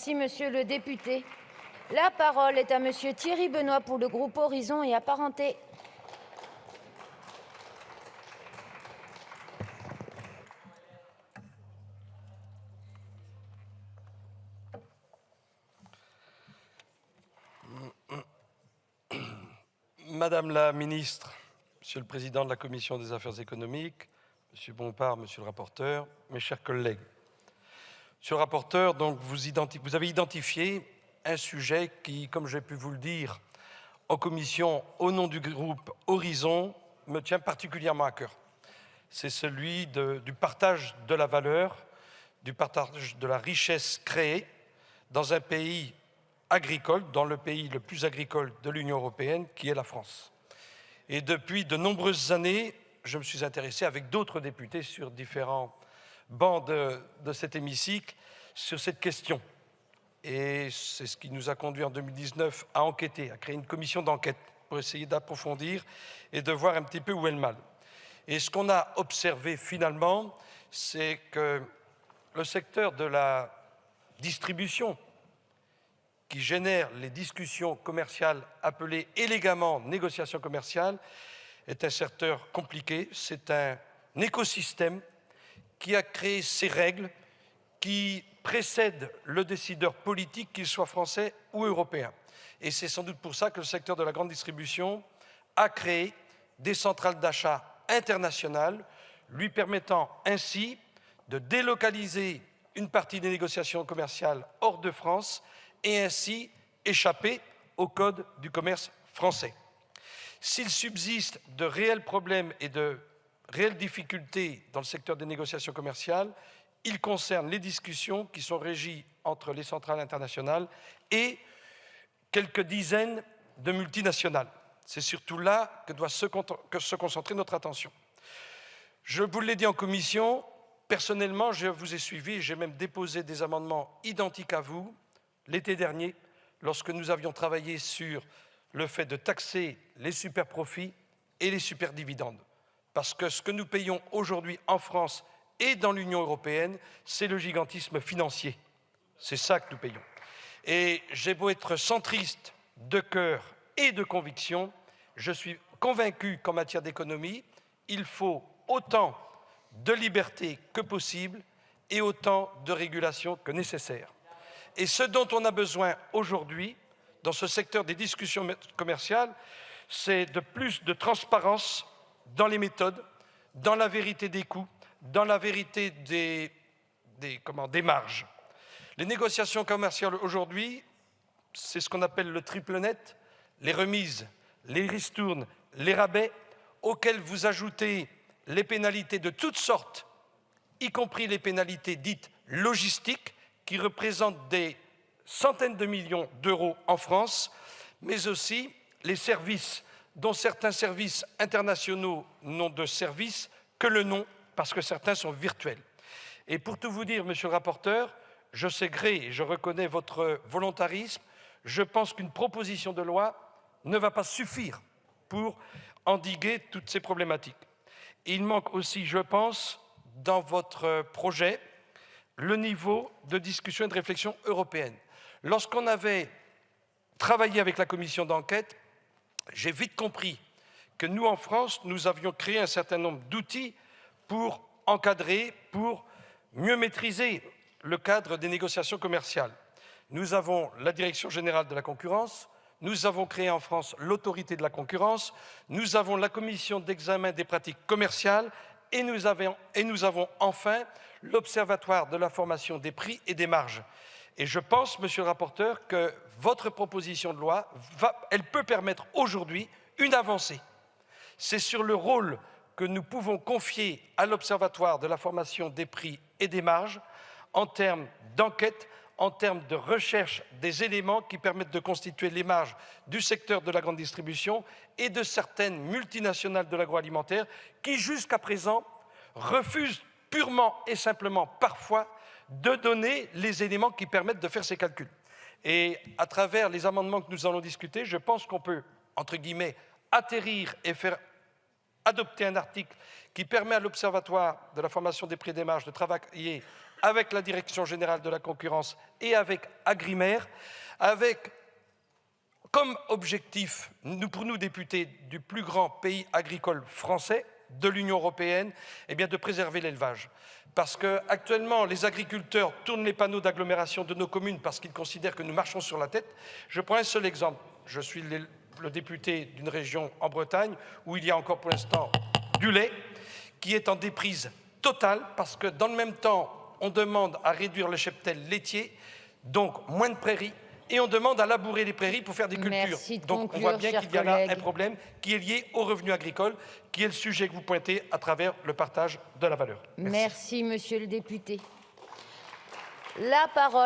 Merci, monsieur le député. La parole est à monsieur Thierry Benoît pour le groupe Horizon et apparentés. Madame la ministre, monsieur le président de la commission des affaires économiques, monsieur Bompard, monsieur le rapporteur, mes chers collègues. Monsieur le rapporteur, donc, vous avez identifié un sujet qui, comme j'ai pu vous le dire en commission au nom du groupe Horizon, me tient particulièrement à cœur. C'est celui du partage de la valeur, du partage de la richesse créée dans un pays agricole, dans le pays le plus agricole de l'Union européenne, qui est la France. Et depuis de nombreuses années, je me suis intéressé avec d'autres députés sur différents bancs de cet hémicycle sur cette question. Et c'est ce qui nous a conduit en 2019 à enquêter, à créer une commission d'enquête pour essayer d'approfondir et de voir un petit peu où est le mal. Et ce qu'on a observé finalement, c'est que le secteur de la distribution, qui génère les discussions commerciales appelées élégamment négociations commerciales, est un secteur compliqué. C'est un écosystème qui a créé ses règles, qui précèdent le décideur politique, qu'il soit français ou européen. Et c'est sans doute pour ça que le secteur de la grande distribution a créé des centrales d'achat internationales, lui permettant ainsi de délocaliser une partie des négociations commerciales hors de France et ainsi échapper au code du commerce français. S'il subsiste de réels problèmes et de réelles difficultés dans le secteur des négociations commerciales, ils concernent les discussions qui sont régies entre les centrales internationales et quelques dizaines de multinationales. C'est surtout là que doit se concentrer notre attention. Je vous l'ai dit en commission, personnellement, je vous ai suivi et j'ai même déposé des amendements identiques à vous l'été dernier, lorsque nous avions travaillé sur le fait de taxer les superprofits et les superdividendes. Parce que ce que nous payons aujourd'hui en France et dans l'Union européenne, c'est le gigantisme financier. C'est ça que nous payons. Et j'ai beau être centriste de cœur et de conviction, je suis convaincu qu'en matière d'économie, il faut autant de liberté que possible et autant de régulation que nécessaire. Et ce dont on a besoin aujourd'hui, dans ce secteur des discussions commerciales, c'est de plus de transparence dans les méthodes, dans la vérité des coûts, dans la vérité des marges. Les négociations commerciales aujourd'hui, c'est ce qu'on appelle le triple net, les remises, les ristournes, les rabais, auxquels vous ajoutez les pénalités de toutes sortes, y compris les pénalités dites logistiques, qui représentent des centaines de millions d'euros en France, mais aussi les services, dont certains services internationaux n'ont de service que le nom, parce que certains sont virtuels. Et pour tout vous dire, monsieur le rapporteur, je sais gré et je reconnais votre volontarisme, je pense qu'une proposition de loi ne va pas suffire pour endiguer toutes ces problématiques. Il manque aussi, je pense, dans votre projet, le niveau de discussion et de réflexion européenne. Lorsqu'on avait travaillé avec la commission d'enquête, j'ai vite compris que nous, en France, nous avions créé un certain nombre d'outils pour encadrer, pour mieux maîtriser le cadre des négociations commerciales. Nous avons la Direction générale de la concurrence, nous avons créé en France l'autorité de la concurrence, nous avons la commission d'examen des pratiques commerciales et nous avons enfin l'Observatoire de la formation des prix et des marges. Et je pense, monsieur le rapporteur, que votre proposition de loi, elle peut permettre aujourd'hui une avancée. C'est sur le rôle que nous pouvons confier à l'Observatoire de la formation des prix et des marges en termes d'enquête, en termes de recherche des éléments qui permettent de constituer les marges du secteur de la grande distribution et de certaines multinationales de l'agroalimentaire qui, jusqu'à présent, refusent purement et simplement, parfois, de donner les éléments qui permettent de faire ces calculs. Et à travers les amendements que nous allons discuter, je pense qu'on peut, entre guillemets, atterrir et faire adopter un article qui permet à l'Observatoire de la formation des prix et des marges de travailler avec la Direction générale de la concurrence et avec Agrimer, avec comme objectif, pour nous députés du plus grand pays agricole français de l'Union européenne, eh bien de préserver l'élevage. Parce qu'actuellement, les agriculteurs tournent les panneaux d'agglomération de nos communes parce qu'ils considèrent que nous marchons sur la tête. Je prends un seul exemple. Je suis le député d'une région en Bretagne où il y a encore pour l'instant du lait qui est en déprise totale parce que dans le même temps, on demande à réduire le cheptel laitier, donc moins de prairies, et on demande à labourer les prairies pour faire des cultures. Merci de Donc conclure, on voit bien cher qu'il y a là collègue. un problème qui est lié au revenu agricole, qui est le sujet que vous pointez à travers le partage de la valeur. Merci, monsieur le député. La parole